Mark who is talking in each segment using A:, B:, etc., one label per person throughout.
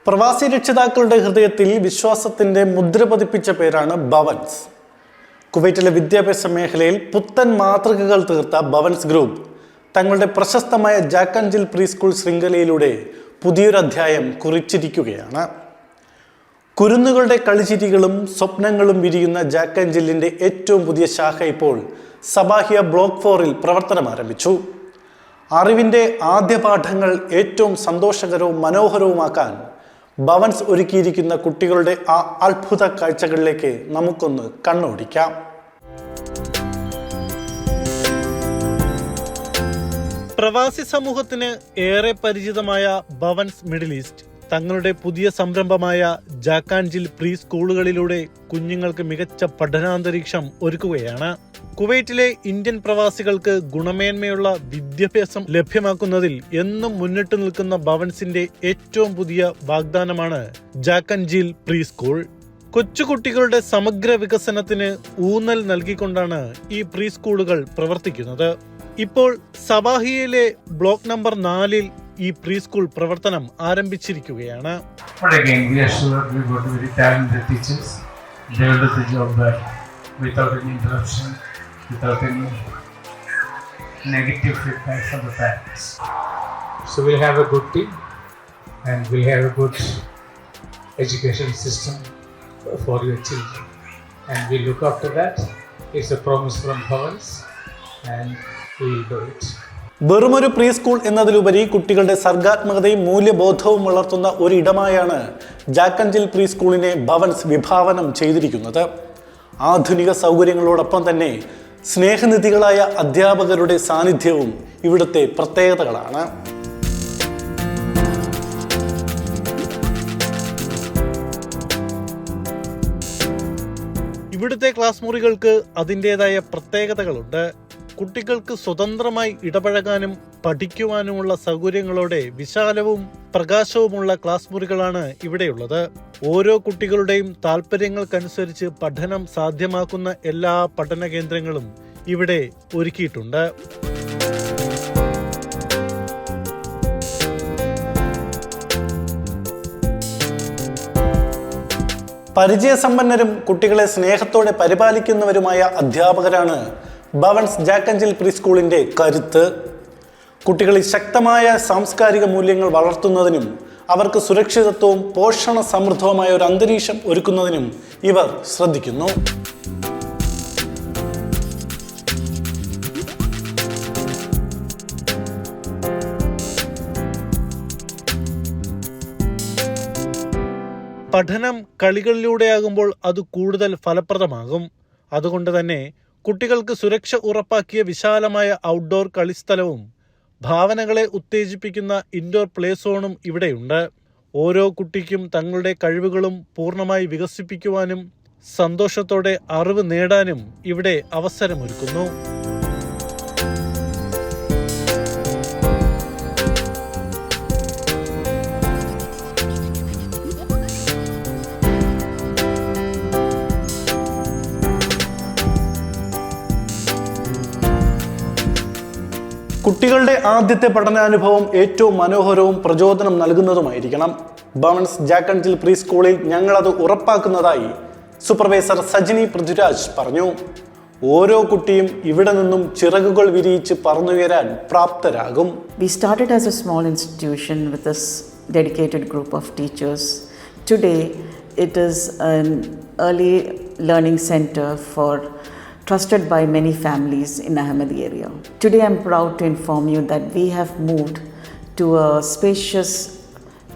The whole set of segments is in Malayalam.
A: പ്രവാസി രക്ഷിതാക്കളുടെ ഹൃദയത്തിൽ വിശ്വാസത്തിന്റെ മുദ്ര പതിപ്പിച്ച പേരാണ് ഭവൻസ്. കുവൈറ്റിലെ വിദ്യാഭ്യാസ മേഖലയിൽ പുത്തൻ മാതൃകകൾ തീർത്ത ഭവൻസ് ഗ്രൂപ്പ് തങ്ങളുടെ പ്രശസ്തമായ Jack and Jill preschool ശൃംഖലയിലൂടെ പുതിയൊരു അധ്യായം കുറിച്ചിരിക്കുകയാണ്. കുരുന്നുകളുടെ കളിച്ചിരികളും സ്വപ്നങ്ങളും വിരിയുന്ന ജാക്ക് ആൻഡ് ജില്ലിന്റെ ഏറ്റവും പുതിയ ശാഖ ഇപ്പോൾ സബാഹിയ ബ്ലോക്ക് 4-ൽ പ്രവർത്തനം ആരംഭിച്ചു. അറിവിന്റെ ആദ്യ പാഠങ്ങൾ ഏറ്റവും സന്തോഷകരവും മനോഹരവുമാക്കാൻ ഭവൻസ് ഒരുക്കിയിരിക്കുന്ന കുട്ടികളുടെ ആ അത്ഭുത കാഴ്ചകളിലേക്ക് നമുക്കൊന്ന് കണ്ണോടിക്കാം. പ്രവാസി സമൂഹത്തിന് ഏറെ പരിചിതമായ ഭവൻസ് മിഡിൽ ഈസ്റ്റ് തങ്ങളുടെ പുതിയ സംരംഭമായ ജാക്ക് ആൻഡ് ജിൽ പ്രീ സ്കൂളുകളിലൂടെ കുഞ്ഞുങ്ങൾക്ക് മികച്ച പഠനാന്തരീക്ഷം ഒരുക്കുകയാണ്. കുവൈറ്റിലെ ഇന്ത്യൻ പ്രവാസികൾക്ക് ഗുണമേന്മയുള്ള വിദ്യാഭ്യാസം ലഭ്യമാക്കുന്നതിൽ എന്നും മുന്നിട്ട് നിൽക്കുന്ന ഭവൻസിന്റെ ഏറ്റവും പുതിയ വാഗ്ദാനമാണ് Jack and Jill preschool. കൊച്ചുകുട്ടികളുടെ സമഗ്ര വികസനത്തിന് ഊന്നൽ നൽകിക്കൊണ്ടാണ് ഈ പ്രീ സ്കൂളുകൾ പ്രവർത്തിക്കുന്നത്. ഇപ്പോൾ സബാഹിയയിലെ ബ്ലോക്ക് നമ്പർ 4-ൽ ഈ പ്രീ സ്കൂൾ പ്രവർത്തനം ആരംഭിച്ചിരിക്കുകയാണ്.
B: Without any negative feedback from the parents. So we'll have a good team and we'll have a good education system for your children. And we look after that. It's a promise from Bhavans and we'll do it.
A: വെറുമൊരു പ്രീ സ്കൂൾ എന്നതിലുപരി കുട്ടികളുടെ സർഗാത്മകതയും മൂല്യബോധവും വളർത്തുന്ന ഒരിടമായാണ് ജാക്ക് ആൻഡ് ജിൽ പ്രീ സ്കൂളിനെ ഭവൻസ് വിഭാവനം ചെയ്തിരിക്കുന്നത്. ആധുനിക സൗകര്യങ്ങളോടൊപ്പം തന്നെ സ്നേഹനിധികളായ അധ്യാപകരുടെ സാന്നിധ്യവും ഇവിടുത്തെ പ്രത്യേകതകളാണ്. ഇവിടുത്തെ ക്ലാസ് മുറികൾക്ക് അതിൻ്റെതായ പ്രത്യേകതകളുണ്ട്. കുട്ടികൾക്ക് സ്വതന്ത്രമായി ഇടപഴകാനും പഠിക്കുവാനുമുള്ള സൗകര്യങ്ങളോടെ വിശാലവും പ്രകാശവുമുള്ള ക്ലാസ് മുറികളാണ് ഇവിടെയുള്ളത്. ഓരോ കുട്ടികളുടെയും താല്പര്യങ്ങൾക്കനുസരിച്ച് പഠനം സാധ്യമാക്കുന്ന എല്ലാ പഠന കേന്ദ്രങ്ങളും ഇവിടെ ഒരുക്കിയിട്ടുണ്ട്. പരിചയസമ്പന്നരും കുട്ടികളെ സ്നേഹത്തോടെ പരിപാലിക്കുന്നവരുമായ അധ്യാപകരാണ് ഭവൻസ് ജാക്ക് ആൻഡ് ജിൽ പ്രീ സ്കൂളിന്റെ കരുത്ത്. കുട്ടികളിൽ ശക്തമായ സാംസ്കാരിക മൂല്യങ്ങൾ വളർത്തുന്നതിനും അവർക്ക് സുരക്ഷിതത്വവും പോഷണ സമൃദ്ധവുമായ ഒരു അന്തരീക്ഷം ഒരുക്കുന്നതിനും ഇവർ ശ്രദ്ധിക്കുന്നു. പഠനം കളികളിലൂടെയാകുമ്പോൾ അത് കൂടുതൽ ഫലപ്രദമാകും. അതുകൊണ്ട് തന്നെ കുട്ടികൾക്ക് സുരക്ഷ ഉറപ്പാക്കിയ വിശാലമായ ഔട്ട്ഡോർ കളിസ്ഥലവും ഭാവനകളെ ഉത്തേജിപ്പിക്കുന്ന ഇൻഡോർ പ്ലേ സോണും ഇവിടെയുണ്ട്. ഓരോ കുട്ടിക്കും തങ്ങളുടെ കഴിവുകളും പൂർണ്ണമായി വികസിപ്പിക്കുവാനും സന്തോഷത്തോടെ അറിവ് നേടാനും ഇവിടെ അവസരമൊരുക്കുന്നു. കുട്ടികളുടെ ആദ്യത്തെ പഠനാനുഭവം ഏറ്റവും മനോഹരവും പ്രചോദനം നൽകുന്നതുമായിരിക്കണം. ഭവൻസ് ജാക്ക് ആൻഡ് ജിൽ പ്രീ സ്കൂളിൽ ഞങ്ങളത് ഉറപ്പാക്കുന്നതായി സൂപ്പർവൈസർ സജിനി പൃഥ്വിരാജ് പറഞ്ഞു. ഓരോ കുട്ടിയും ഇവിടെ നിന്നും ചിറകുകൾ വിരിയിച്ച് പറന്നുയരാൻ പ്രാപ്തരാകും.
C: We started as a small institution with a dedicated group of teachers. Today it is an early learning center for trusted by many families in Ahmadi area. Today I am proud to inform you that we have moved to a spacious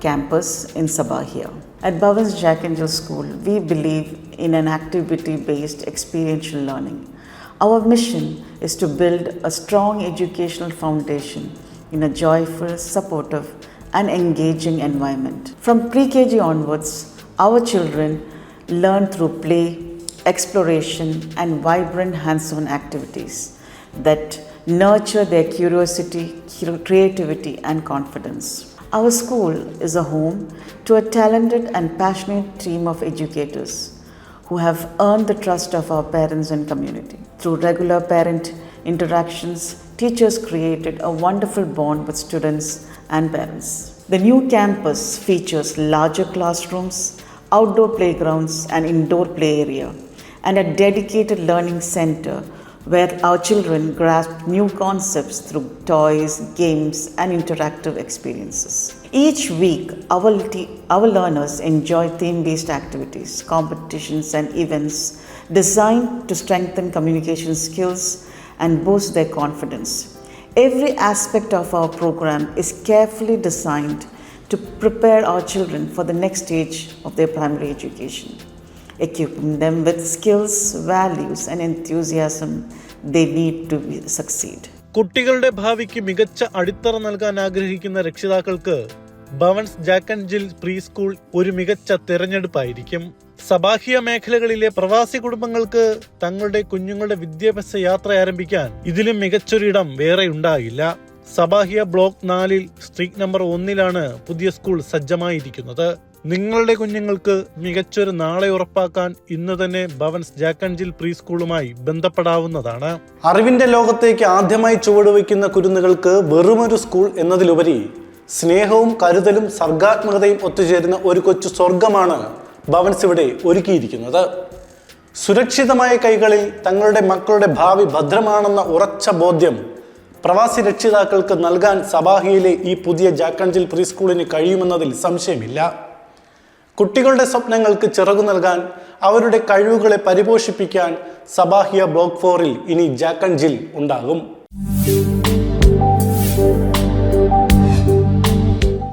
C: campus in Sabahia. At Bhavans Jack and Jill School, we believe in an activity-based experiential learning. Our mission is to build a strong educational foundation in a joyful, supportive and engaging environment. From pre-KG onwards, our children learn through play, exploration and vibrant hands-on activities that nurture their curiosity, creativity and confidence. Our school is a home to a talented and passionate team of educators who have earned the trust of our parents and community. Through regular parent interactions, teachers created a wonderful bond with students and parents. The new campus features larger classrooms, outdoor playgrounds, and indoor play area, and a dedicated learning center where our children grasp new concepts through toys, games, and interactive experiences. Each week, our learners enjoy theme-based activities, competitions, and events designed to strengthen communication skills and boost their confidence. Every aspect of our program is carefully designed to prepare our children for the next stage of their primary education, equipping them with skills, values, and enthusiasm they need to succeed.
A: കുട്ടികളുടെ ഭാവിക്ക് മികച്ച അടിത്തറ നൽകാൻ ആഗ്രഹിക്കുന്ന രക്ഷിതാക്കൾക്ക് Bhavan's Jack and Jill pre school ഒരു മികച്ച തെരഞ്ഞെടുപ്പായിരിക്കും. സബാഹിയ മേഖലകളിലെ പ്രവാസി കുടുംബങ്ങൾക്ക് തങ്ങളുടെ കുഞ്ഞുങ്ങളുടെ വിദ്യാഭ്യാസ യാത്ര ആരംഭിക്കാൻ ഇതിലും മികച്ചൊരിടം വേറെ ഉണ്ടാകില്ല. സബാഹിയ ബ്ലോക്ക് 4 സ്ട്രീറ്റ് നമ്പർ 1 പുതിയ സ്കൂൾ സജ്ജമായിരിക്കുന്നത്. നിങ്ങളുടെ കുഞ്ഞുങ്ങൾക്ക് മികച്ചൊരു നാളെ ഉറപ്പാക്കാൻ ഇന്ന് തന്നെ ഭവൻസ് ജാക്ക് ആൻഡ് ജിൽ പ്രീ സ്കൂളുമായി ബന്ധപ്പെടാവുന്നതാണ്. അറിവിന്റെ ലോകത്തേക്ക് ആദ്യമായി ചുവടുവയ്ക്കുന്ന കുരുന്നുകൾക്ക് വെറുമൊരു സ്കൂൾ എന്നതിലുപരി സ്നേഹവും കരുതലും സർഗാത്മകതയും ഒത്തുചേരുന്ന ഒരു കൊച്ചു സ്വർഗമാണ് ഭവൻസ് ഇവിടെ ഒരുക്കിയിരിക്കുന്നത്. സുരക്ഷിതമായ കൈകളിൽ തങ്ങളുടെ മക്കളുടെ ഭാവി ഭദ്രമാണെന്ന ഉറച്ച ബോധ്യം പ്രവാസി രക്ഷിതാക്കൾക്ക് നൽകാൻ സബാഹിയിലെ ഈ പുതിയ ജാക്ക് ആൻഡ് ജിൽ പ്രീ സ്കൂളിന് കഴിയുമെന്നതിൽ സംശയമില്ല. കുട്ടികളുടെ സ്വപ്നങ്ങൾക്ക് ചിറകു നൽകാൻ, അവരുടെ കഴിവുകളെ പരിപോഷിപ്പിക്കാൻ സബാഹിയ ബ്ലോക്ക് 4 ഇനി ജാക്ക് ആൻഡ് ജിൽ ഉണ്ടാകും.